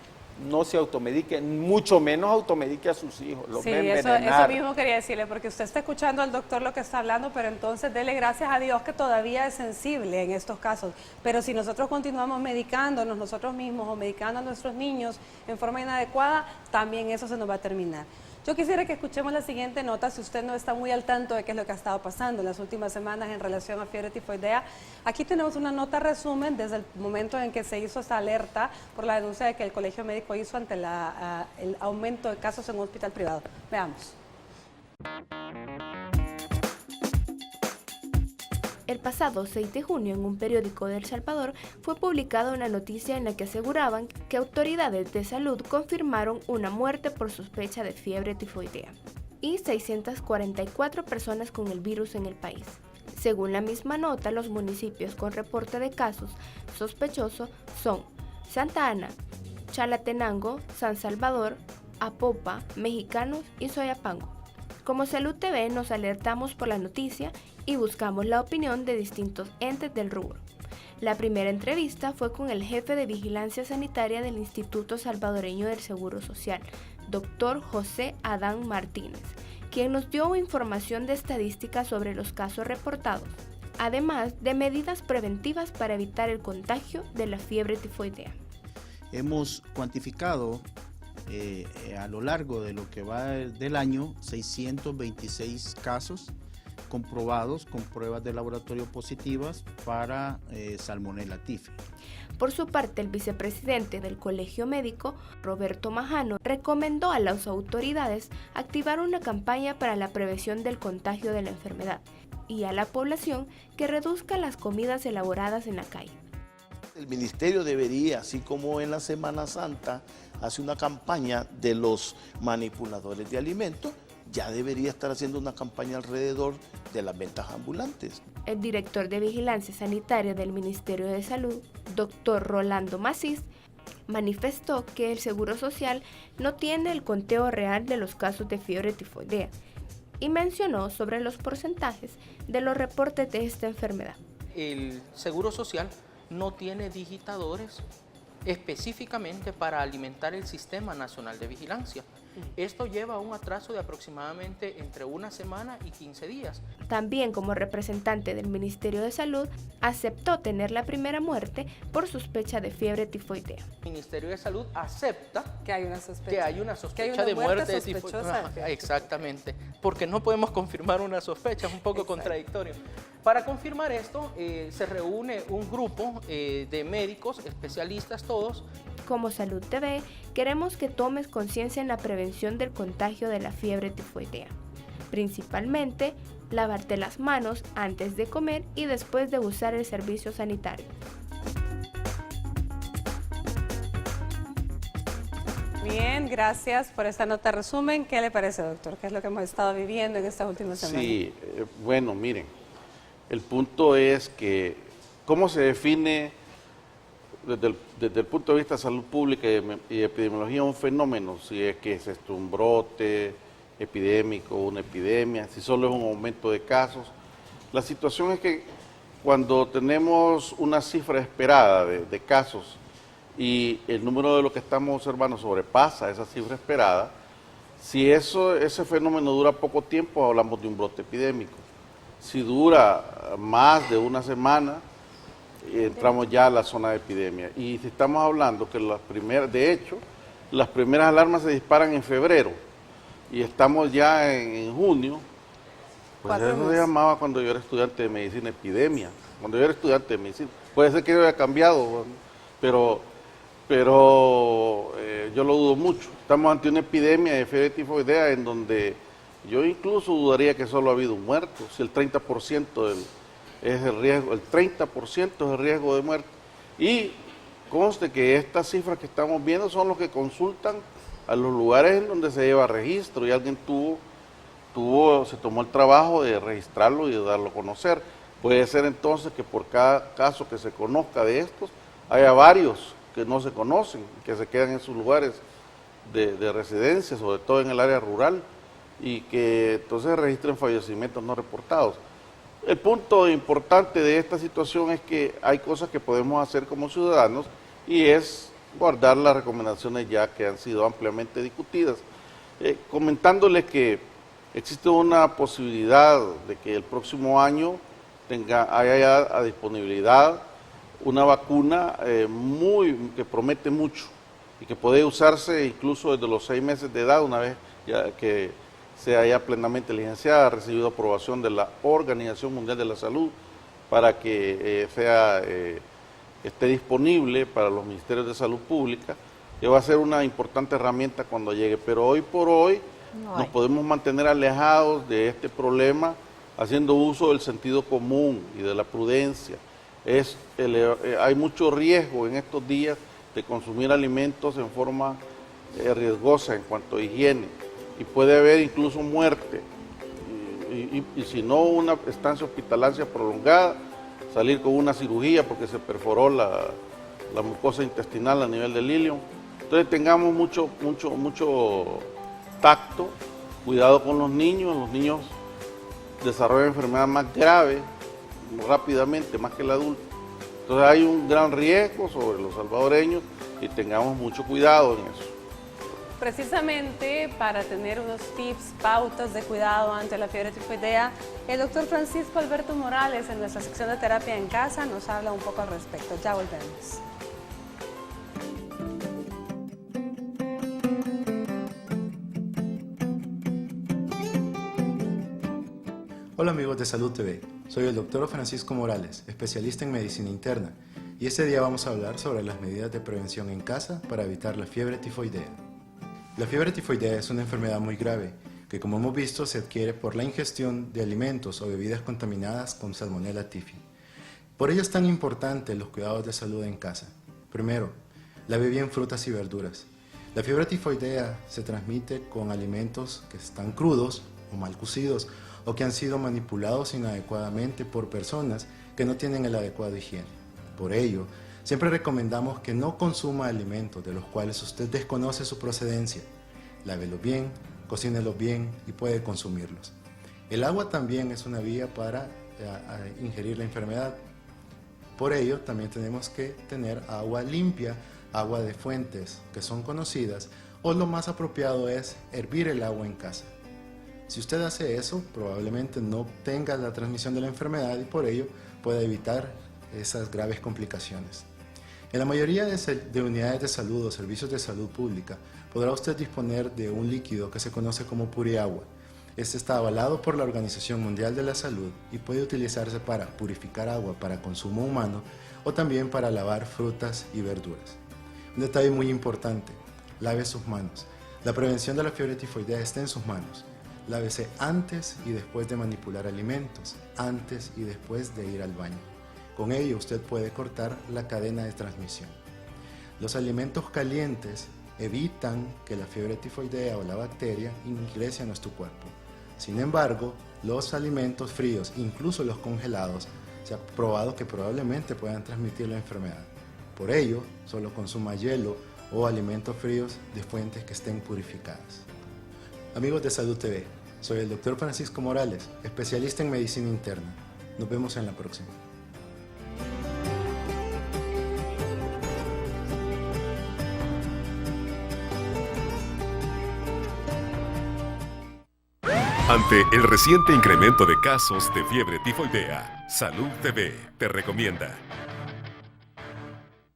mucho menos automedique a sus hijos, los va a envenenar. Eso mismo quería decirle, porque usted está escuchando al doctor lo que está hablando, pero entonces dele gracias a Dios que todavía es sensible en estos casos. Pero si nosotros continuamos medicándonos nosotros mismos o medicando a nuestros niños en forma inadecuada, también eso se nos va a terminar. Yo quisiera que escuchemos la siguiente nota, si usted no está muy al tanto de qué es lo que ha estado pasando en las últimas semanas en relación a fiebre tifoidea. Aquí tenemos una nota resumen desde el momento en que se hizo esta alerta por la denuncia de que el Colegio Médico hizo ante el aumento de casos en un hospital privado. Veamos. El pasado 6 de junio, en un periódico de El Salvador, fue publicada una noticia en la que aseguraban que autoridades de salud confirmaron una muerte por sospecha de fiebre tifoidea y 644 personas con el virus en el país. Según la misma nota, los municipios con reporte de casos sospechosos son Santa Ana, Chalatenango, San Salvador, Apopa, Mexicanos y Soyapango. Como Salud TV nos alertamos por la noticia y buscamos la opinión de distintos entes del rubro. La primera entrevista fue con el jefe de Vigilancia Sanitaria del Instituto Salvadoreño del Seguro Social, Dr. José Adán Martínez, quien nos dio información de estadísticas sobre los casos reportados, además de medidas preventivas para evitar el contagio de la fiebre tifoidea. Hemos cuantificado a lo largo de lo que va del año 626 casos comprobados con pruebas de laboratorio positivas para Salmonella typhi. Por su parte, el vicepresidente del Colegio Médico, Roberto Majano, recomendó a las autoridades activar una campaña para la prevención del contagio de la enfermedad y a la población que reduzca las comidas elaboradas en la calle. El ministerio debería, así como en la Semana Santa, hace una campaña de los manipuladores de alimentos, ya debería estar haciendo una campaña alrededor de las ventas ambulantes. El director de Vigilancia Sanitaria del Ministerio de Salud, doctor Rolando Macís, manifestó que el Seguro Social no tiene el conteo real de los casos de fiebre tifoidea y mencionó sobre los porcentajes de los reportes de esta enfermedad. El Seguro Social no tiene digitadores específicamente para alimentar el Sistema Nacional de Vigilancia. Esto lleva a un atraso de aproximadamente entre una semana y 15 días. También, como representante del Ministerio de Salud, aceptó tener la primera muerte por sospecha de fiebre tifoidea. El Ministerio de Salud acepta que hay una sospecha, de muerte de tifoidea. Exactamente, porque no podemos confirmar una sospecha, es un poco contradictorio. Para confirmar esto, se reúne un grupo de médicos, especialistas todos. Como Salud TV, queremos que tomes conciencia en la prevención del contagio de la fiebre tifoidea. Principalmente, lavarte las manos antes de comer y después de usar el servicio sanitario. Bien, gracias por esta nota resumen. ¿Qué le parece, doctor? ¿Qué es lo que hemos estado viviendo en estas últimas semanas? Sí, bueno, miren, el punto es que cómo se define desde el punto de vista de salud pública y epidemiología un fenómeno, si es que es esto un brote epidémico, una epidemia, si solo es un aumento de casos. La situación es que cuando tenemos una cifra esperada de casos y el número de lo que estamos observando sobrepasa esa cifra esperada, si ese fenómeno dura poco tiempo, hablamos de un brote epidémico. Si dura más de una semana, entramos ya a la zona de epidemia. Y si estamos hablando que de hecho, las primeras alarmas se disparan en febrero y estamos ya en junio, pues eso se llamaba cuando yo era estudiante de medicina epidemia. Cuando yo era estudiante de medicina, puede ser que yo haya cambiado, pero yo lo dudo mucho. Estamos ante una epidemia de fiebre tifoidea en donde yo incluso dudaría que solo ha habido un muerto, si el 30% es el riesgo, el 30% es el riesgo de muerte. Y conste que estas cifras que estamos viendo son los que consultan a los lugares en donde se lleva registro y alguien se tomó el trabajo de registrarlo y de darlo a conocer. Puede ser entonces que por cada caso que se conozca de estos, haya varios que no se conocen, que se quedan en sus lugares de residencia, sobre todo en el área rural, y que entonces registren fallecimientos no reportados. El punto importante de esta situación es que hay cosas que podemos hacer como ciudadanos y es guardar las recomendaciones ya que han sido ampliamente discutidas. Comentándoles que existe una posibilidad de que el próximo año haya ya a disponibilidad una vacuna que promete mucho y que puede usarse incluso desde los 6 meses de edad, una vez ya que sea ya plenamente licenciada, ha recibido aprobación de la Organización Mundial de la Salud para que esté disponible para los ministerios de salud pública, que va a ser una importante herramienta cuando llegue. Pero hoy por hoy nos podemos mantener alejados de este problema haciendo uso del sentido común y de la prudencia. Hay mucho riesgo en estos días de consumir alimentos en forma riesgosa en cuanto a higiene y puede haber incluso muerte y si no una estancia hospitalaria prolongada, salir con una cirugía porque se perforó la mucosa intestinal a nivel del ilio. Entonces tengamos mucho tacto, cuidado con los niños desarrollan enfermedad más grave rápidamente, más que el adulto. Entonces hay un gran riesgo sobre los salvadoreños y tengamos mucho cuidado en eso. Precisamente para tener unos tips, pautas de cuidado ante la fiebre tifoidea, el doctor Francisco Alberto Morales en nuestra sección de terapia en casa nos habla un poco al respecto. Ya volvemos. Hola amigos de Salud TV, soy el doctor Francisco Morales, especialista en medicina interna, y este día vamos a hablar sobre las medidas de prevención en casa para evitar la fiebre tifoidea. La fiebre tifoidea es una enfermedad muy grave que, como hemos visto, se adquiere por la ingestión de alimentos o bebidas contaminadas con Salmonella typhi. Por ello es tan importante los cuidados de salud en casa. Primero, la bebida en frutas y verduras. La fiebre tifoidea se transmite con alimentos que están crudos o mal cocidos o que han sido manipulados inadecuadamente por personas que no tienen el adecuado higiene. Por ello, siempre recomendamos que no consuma alimentos de los cuales usted desconoce su procedencia. Lávelos bien, cocínelos bien y puede consumirlos. El agua también es una vía para ingerir la enfermedad. Por ello, también tenemos que tener agua limpia, agua de fuentes que son conocidas, o lo más apropiado es hervir el agua en casa. Si usted hace eso, probablemente no tenga la transmisión de la enfermedad y por ello puede evitar esas graves complicaciones. En la mayoría de unidades de salud o servicios de salud pública, podrá usted disponer de un líquido que se conoce como puriagua. Este está avalado por la Organización Mundial de la Salud y puede utilizarse para purificar agua para consumo humano o también para lavar frutas y verduras. Un detalle muy importante, lave sus manos. La prevención de la fiebre tifoidea está en sus manos. Lávese antes y después de manipular alimentos, antes y después de ir al baño. Con ello usted puede cortar la cadena de transmisión. Los alimentos calientes evitan que la fiebre tifoidea o la bacteria ingrese a nuestro cuerpo. Sin embargo, los alimentos fríos, incluso los congelados, se ha probado que probablemente puedan transmitir la enfermedad. Por ello, solo consuma hielo o alimentos fríos de fuentes que estén purificadas. Amigos de Salud TV, soy el Dr. Francisco Morales, especialista en medicina interna. Nos vemos en la próxima. Ante el reciente incremento de casos de fiebre tifoidea, Salud TV te recomienda: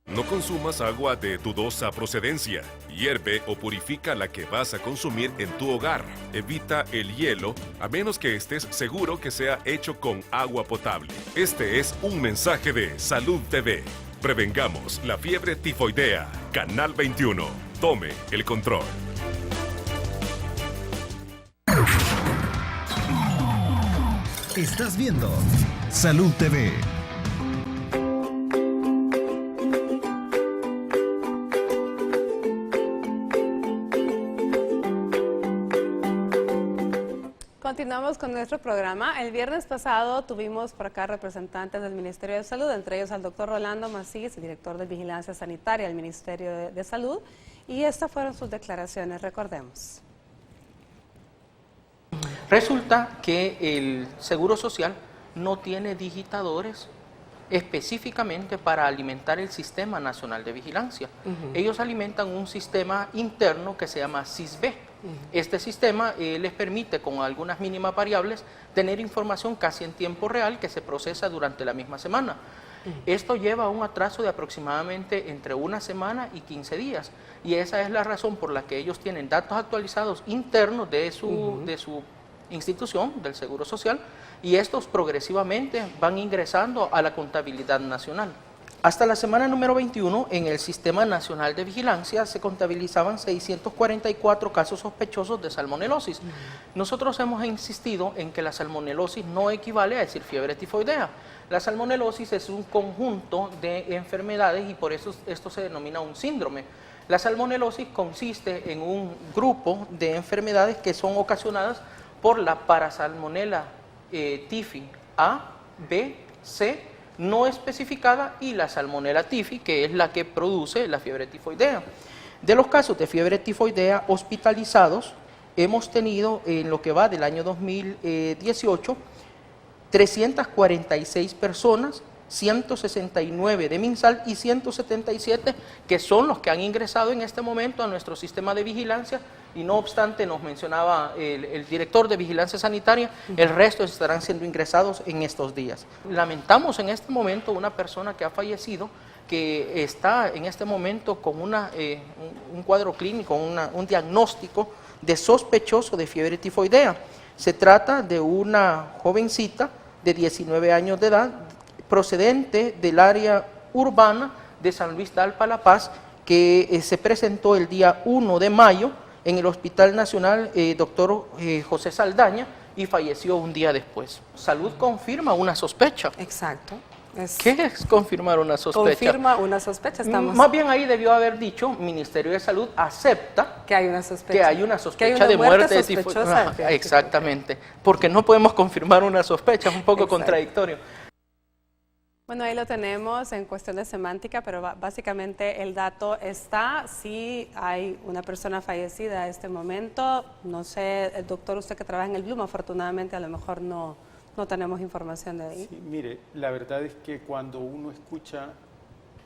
no consumas agua de dudosa procedencia. Hierve o purifica la que vas a consumir en tu hogar. Evita el hielo a menos que estés seguro que sea hecho con agua potable. Este es un mensaje de Salud TV. Prevengamos la fiebre tifoidea. Canal 21. Tome el control. Estás viendo Salud TV. Continuamos con nuestro programa. El viernes pasado tuvimos por acá representantes del Ministerio de Salud, entre ellos al doctor Rolando Macís, director de Vigilancia Sanitaria del Ministerio de Salud, y estas fueron sus declaraciones, recordemos. Resulta que el Seguro Social no tiene digitadores específicamente para alimentar el Sistema Nacional de Vigilancia. Ellos alimentan un sistema interno que se llama SISB. Este sistema les permite, con algunas mínimas variables, tener información casi en tiempo real que se procesa durante la misma semana. Esto lleva a un atraso de aproximadamente entre una semana y 15 días. Y esa es la razón por la que ellos tienen datos actualizados internos de su institución, del Seguro Social, y estos progresivamente van ingresando a la contabilidad nacional. Hasta la semana número 21, en el Sistema Nacional de Vigilancia se contabilizaban 644 casos sospechosos de salmonelosis. Nosotros hemos insistido en que la salmonelosis no equivale a decir fiebre tifoidea. La salmonelosis es un conjunto de enfermedades y por eso esto se denomina un síndrome. La salmonelosis consiste en un grupo de enfermedades que son ocasionadas por la Parasalmonella typhi A, B, C, no especificada, y la Salmonella typhi, que es la que produce la fiebre tifoidea. De los casos de fiebre tifoidea hospitalizados, hemos tenido en lo que va del año 2018, 346 personas, 169 de MinSal y 177 que son los que han ingresado en este momento a nuestro sistema de vigilancia, y no obstante, nos mencionaba el director de Vigilancia Sanitaria, el resto estarán siendo ingresados en estos días. Lamentamos en este momento una persona que ha fallecido, que está en este momento con un cuadro clínico, un diagnóstico de sospechoso de fiebre tifoidea. Se trata de una jovencita de 19 años de edad, procedente del área urbana de San Luis Talpa, La Paz, que se presentó el día 1 de mayo en el Hospital Nacional Dr. José Saldaña y falleció un día después. Salud confirma una sospecha. Exacto. ¿Qué es confirmar una sospecha? Confirma una sospecha. Más bien ahí debió haber dicho, Ministerio de Salud acepta que hay una sospecha, de muerte sospechosa. Exactamente, porque no podemos confirmar una sospecha, es un poco contradictorio. Bueno, ahí lo tenemos en cuestión de semántica, pero básicamente el dato está, sí hay una persona fallecida a este momento. No sé, el doctor, usted que trabaja en el Blum, afortunadamente a lo mejor no tenemos información de ahí. Sí, mire, la verdad es que cuando uno escucha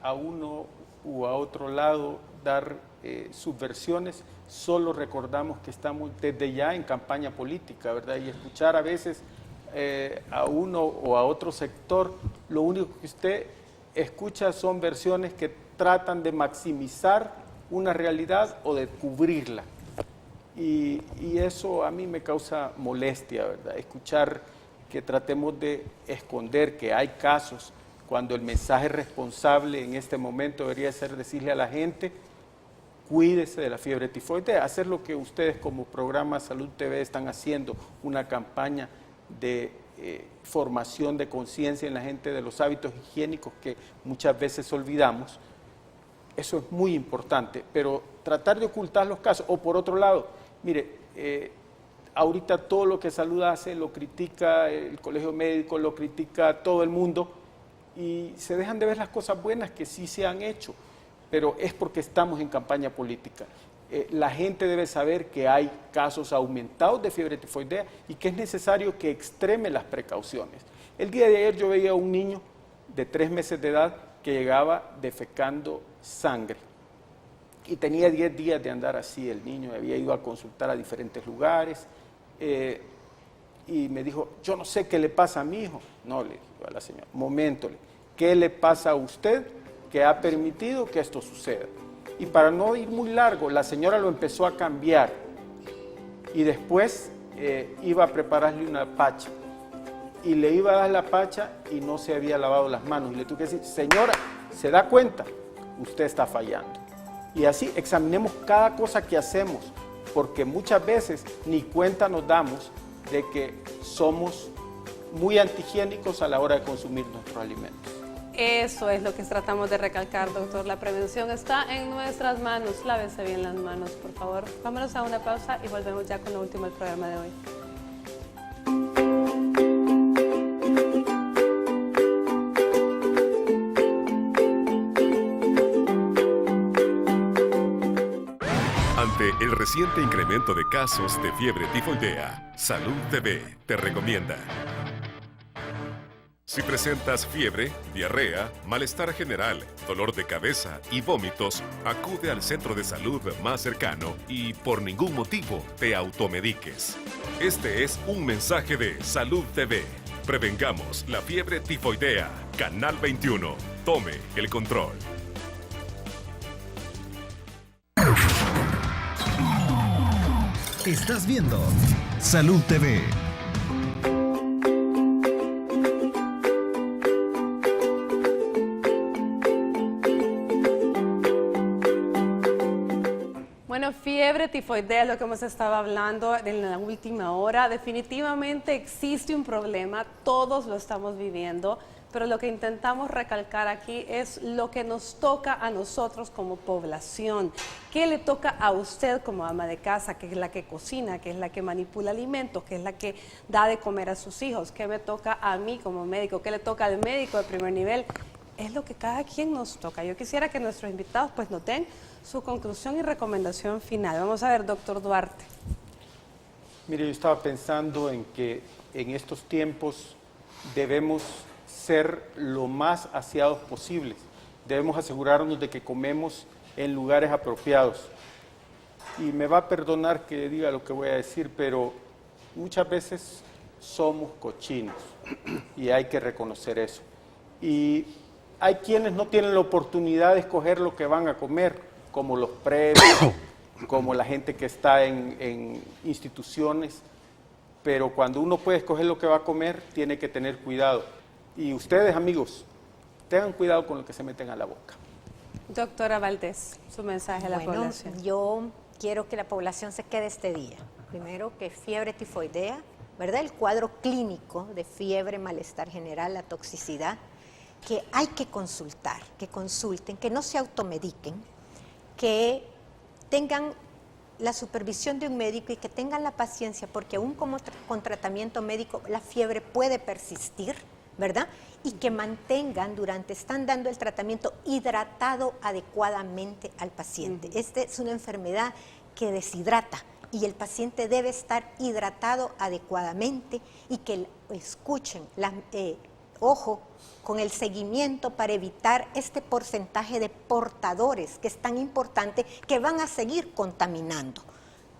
a uno u a otro lado dar sus versiones, solo recordamos que estamos desde ya en campaña política, ¿verdad? Y escuchar a veces a uno o a otro sector, lo único que usted escucha son versiones que tratan de maximizar una realidad o de cubrirla. Y eso a mí me causa molestia, ¿verdad? Escuchar que tratemos de esconder que hay casos, cuando el mensaje responsable en este momento debería ser decirle a la gente: cuídese de la fiebre tifoidea, hacer lo que ustedes como programa Salud TV están haciendo, una campaña de formación de conciencia en la gente de los hábitos higiénicos que muchas veces olvidamos. Eso es muy importante, pero tratar de ocultar los casos. O por otro lado, mire, ahorita todo lo que Salud hace lo critica el Colegio Médico, lo critica todo el mundo, y se dejan de ver las cosas buenas que sí se han hecho, pero es porque estamos en campaña política. La gente debe saber que hay casos aumentados de fiebre tifoidea y que es necesario que extreme las precauciones. El día de ayer yo veía a un niño de 3 meses de edad que llegaba defecando sangre y tenía 10 días de andar así. El niño había ido a consultar a diferentes lugares y me dijo: yo no sé qué le pasa a mi hijo. No, le digo a la señora: momento, ¿qué le pasa a usted que ha permitido que esto suceda? Y para no ir muy largo, la señora lo empezó a cambiar y después iba a prepararle una pacha y le iba a dar la pacha y no se había lavado las manos. Y le tuve que decir: señora, ¿se da cuenta? Usted está fallando. Y así examinemos cada cosa que hacemos, porque muchas veces ni cuenta nos damos de que somos muy antihigiénicos a la hora de consumir nuestros alimentos. Eso es lo que tratamos de recalcar, doctor. La prevención está en nuestras manos. Lávese bien las manos, por favor. Vámonos a una pausa y volvemos ya con lo último del programa de hoy. Ante el reciente incremento de casos de fiebre tifoidea, Salud TV te recomienda: si presentas fiebre, diarrea, malestar general, dolor de cabeza y vómitos, acude al centro de salud más cercano y por ningún motivo te automediques. Este es un mensaje de Salud TV. Prevengamos la fiebre tifoidea. Canal 21. Tome el control. Estás viendo Salud TV. Bueno, fiebre tifoidea es lo que hemos estado hablando en la última hora. Definitivamente existe un problema, todos lo estamos viviendo, pero lo que intentamos recalcar aquí es lo que nos toca a nosotros como población. ¿Qué le toca a usted como ama de casa, que es la que cocina, que es la que manipula alimentos, que es la que da de comer a sus hijos? ¿Qué me toca a mí como médico? ¿Qué le toca al médico de primer nivel? Es lo que cada quien nos toca. Yo quisiera que nuestros invitados pues nos den su conclusión y recomendación final. Vamos a ver, doctor Duarte. Mire, yo estaba pensando en que en estos tiempos debemos ser lo más aseados posibles. Debemos asegurarnos de que comemos en lugares apropiados. Y me va a perdonar que diga lo que voy a decir, pero muchas veces somos cochinos y hay que reconocer eso. Y hay quienes no tienen la oportunidad de escoger lo que van a comer, como los previos, como la gente que está en instituciones, pero cuando uno puede escoger lo que va a comer, tiene que tener cuidado. Y ustedes, amigos, tengan cuidado con lo que se meten a la boca. Doctora Valdés, su mensaje a la población. Yo quiero que la población se quede este día. Primero, que fiebre tifoidea, ¿verdad? El cuadro clínico de fiebre, malestar general, la toxicidad, que hay que consultar, que consulten, que no se automediquen, que tengan la supervisión de un médico y que tengan la paciencia, porque aún con tratamiento médico la fiebre puede persistir, ¿verdad? Y que mantengan están dando el tratamiento hidratado adecuadamente al paciente. Esta es una enfermedad que deshidrata y el paciente debe estar hidratado adecuadamente y que escuchen, ojo con el seguimiento para evitar este porcentaje de portadores que es tan importante, que van a seguir contaminando.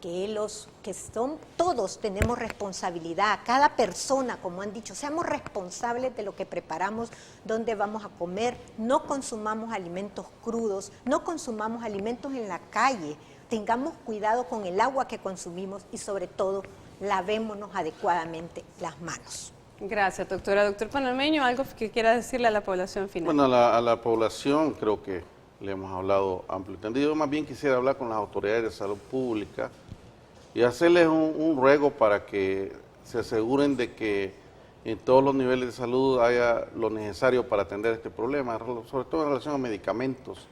que los que son, todos tenemos responsabilidad, cada persona, como han dicho, seamos responsables de lo que preparamos, dónde vamos a comer, no consumamos alimentos crudos, no consumamos alimentos en la calle, tengamos cuidado con el agua que consumimos y sobre todo lavémonos adecuadamente las manos. Gracias, doctora. Doctor Panameño, ¿algo que quiera decirle a la población final? Bueno, a la población creo que le hemos hablado amplio y tendido. Más bien quisiera hablar con las autoridades de salud pública y hacerles un ruego para que se aseguren de que en todos los niveles de salud haya lo necesario para atender este problema, sobre todo en relación a medicamentos,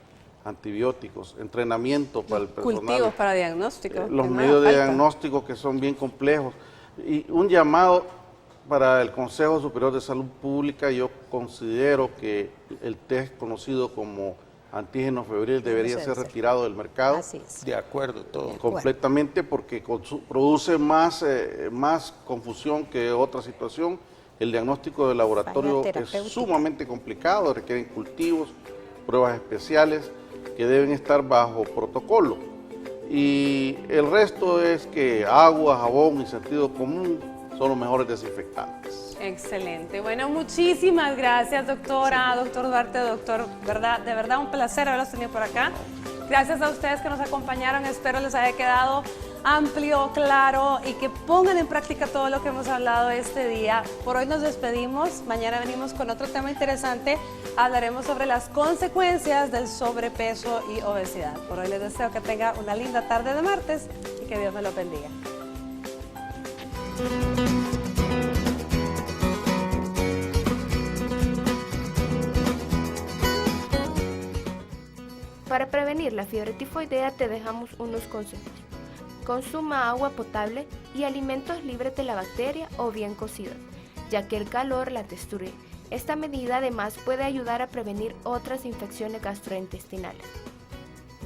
antibióticos, entrenamiento para el personal. Cultivos para diagnóstico. Los medios de diagnóstico que son bien complejos. Y un llamado para el Consejo Superior de Salud Pública. Yo considero que el test conocido como antígeno febril debería ser retirado del mercado. Así es. De acuerdo, todo. Completamente, porque produce más confusión que otra situación. El diagnóstico de laboratorio es sumamente complicado, requieren cultivos, pruebas especiales que deben estar bajo protocolo. Y el resto es que agua, jabón y sentido común son los mejores desinfectantes. Excelente. Bueno, muchísimas gracias, doctora, doctor Duarte, doctor, de verdad un placer haberlos tenido por acá. Gracias a ustedes que nos acompañaron, espero les haya quedado amplio, claro y que pongan en práctica todo lo que hemos hablado este día. Por hoy nos despedimos, mañana venimos con otro tema interesante, hablaremos sobre las consecuencias del sobrepeso y obesidad. Por hoy les deseo que tengan una linda tarde de martes y que Dios me lo bendiga. Para prevenir la fiebre tifoidea te dejamos unos consejos. Consuma agua potable y alimentos libres de la bacteria o bien cocidos, ya que el calor la destruye. Esta medida además puede ayudar a prevenir otras infecciones gastrointestinales.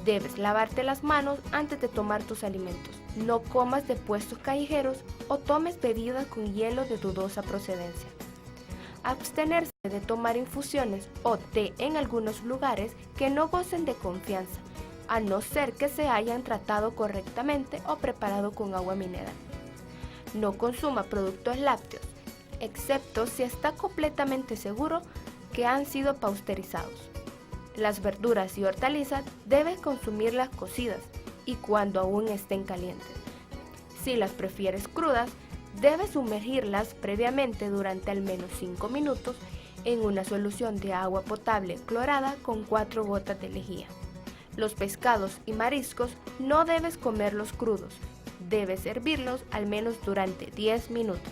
Debes lavarte las manos antes de tomar tus alimentos. No comas de puestos callejeros o tomes bebidas con hielo de dudosa procedencia. Abstenerse de tomar infusiones o té en algunos lugares que no gocen de confianza, a no ser que se hayan tratado correctamente o preparado con agua mineral. No consuma productos lácteos, excepto si está completamente seguro que han sido pasteurizados. Las verduras y hortalizas debes consumirlas cocidas y cuando aún estén calientes. Si las prefieres crudas, debes sumergirlas previamente durante al menos 5 minutos en una solución de agua potable clorada con 4 gotas de lejía. Los pescados y mariscos no debes comerlos crudos, debes hervirlos al menos durante 10 minutos.